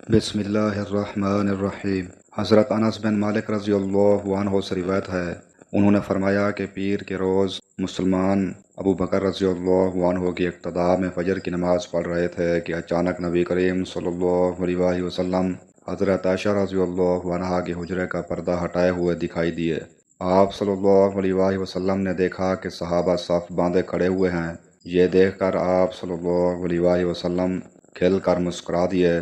بسم اللہ الرحمن الرحیم۔ حضرت انس بن مالک رضی اللہ عنہ سے روایت ہے، انہوں نے فرمایا کہ پیر کے روز مسلمان ابو بکر رضی اللہ عنہ کی اقتداء میں فجر کی نماز پڑھ رہے تھے کہ اچانک نبی کریم صلی اللہ علیہ وسلم حضرت عائشہ رضی اللہ عنہا کے حجرے کا پردہ ہٹائے ہوئے دکھائی دیے۔ آپ صلی اللہ علیہ وسلم نے دیکھا کہ صحابہ صف باندھے کھڑے ہوئے ہیں۔ یہ دیکھ کر آپ صلی اللہ علیہ وسلم کھل کر مسکرا دیے۔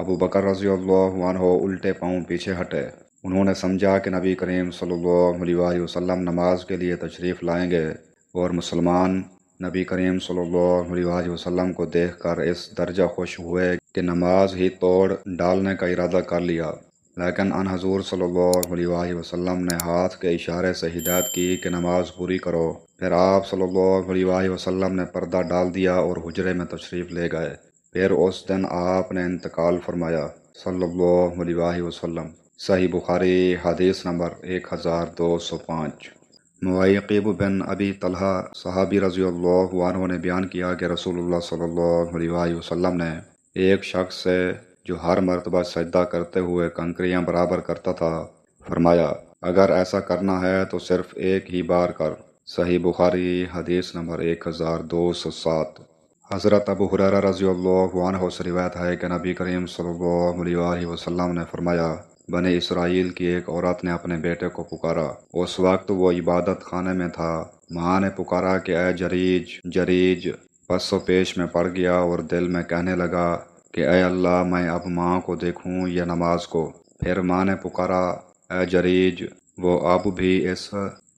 ابو بکر رضی اللہ عنہ الٹے پاؤں پیچھے ہٹے۔ انہوں نے سمجھا کہ نبی کریم صلی اللہ علیہ وسلم نماز کے لیے تشریف لائیں گے، اور مسلمان نبی کریم صلی اللہ علیہ وسلم کو دیکھ کر اس درجہ خوش ہوئے کہ نماز ہی توڑ ڈالنے کا ارادہ کر لیا، لیکن ان حضور صلی اللہ علیہ وسلم نے ہاتھ کے اشارے سے ہدایت کی کہ نماز پوری کرو۔ پھر آپ صلی اللہ علیہ وسلم نے پردہ ڈال دیا اور حجرے میں تشریف لے گئے۔ پھر اس دن آپ نے انتقال فرمایا صلی اللہ علیہ وسلم۔ صحیح بخاری حدیث نمبر 1205۔ معیقب بن ابی طلحہ صحابی رضی اللہ عنہ نے بیان کیا کہ رسول اللہ صلی اللہ علیہ وسلم نے ایک شخص سے جو ہر مرتبہ سجدہ کرتے ہوئے کنکریاں برابر کرتا تھا فرمایا، اگر ایسا کرنا ہے تو صرف ایک ہی بار کر۔ صحیح بخاری حدیث نمبر 1207۔ حضرت ابو ہریرہ رضی اللہ عنہ سے روایت ہے کہ نبی کریم صلی اللہ علیہ وسلم نے فرمایا، بنی اسرائیل کی ایک عورت نے اپنے بیٹے کو پکارا۔ اس وقت وہ عبادت خانے میں تھا۔ ماں نے پکارا کہ اے جریج جریج، پس و پیش میں پڑ گیا اور دل میں کہنے لگا کہ اے اللہ، میں اب ماں کو دیکھوں یا نماز کو۔ پھر ماں نے پکارا اے جریج، وہ اب بھی اس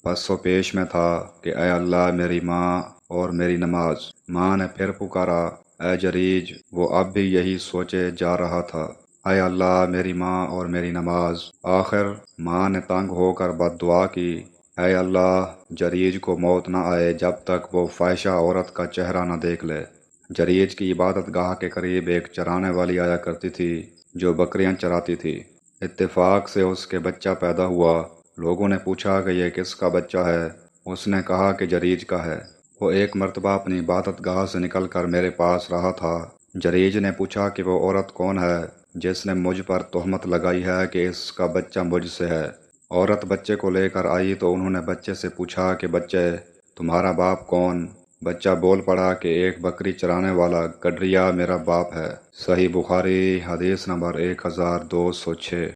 پس و پیش میں تھا کہ اے اللہ، میری ماں اور میری نماز۔ ماں نے پھر پکارا اے جریج، وہ اب بھی یہی سوچے جا رہا تھا، اے اللہ، میری ماں اور میری نماز۔ آخر ماں نے تنگ ہو کر بد دعا کی، اے اللہ، جریج کو موت نہ آئے جب تک وہ فاحشہ عورت کا چہرہ نہ دیکھ لے۔ جریج کی عبادت گاہ کے قریب ایک چرانے والی آیا کرتی تھی جو بکریاں چراتی تھی۔ اتفاق سے اس کے بچہ پیدا ہوا۔ لوگوں نے پوچھا کہ یہ کس کا بچہ ہے؟ اس نے کہا کہ جریج کا ہے۔ وہ ایک مرتبہ اپنی عبادت گاہ سے نکل کر میرے پاس رہا تھا۔ جریج نے پوچھا کہ وہ عورت کون ہے جس نے مجھ پر تہمت لگائی ہے کہ اس کا بچہ مجھ سے ہے؟ عورت بچے کو لے کر آئی تو انہوں نے بچے سے پوچھا کہ بچے، تمہارا باپ کون؟ بچہ بول پڑا کہ ایک بکری چرانے والا گڈریا میرا باپ ہے۔ صحیح بخاری حدیث نمبر 1206۔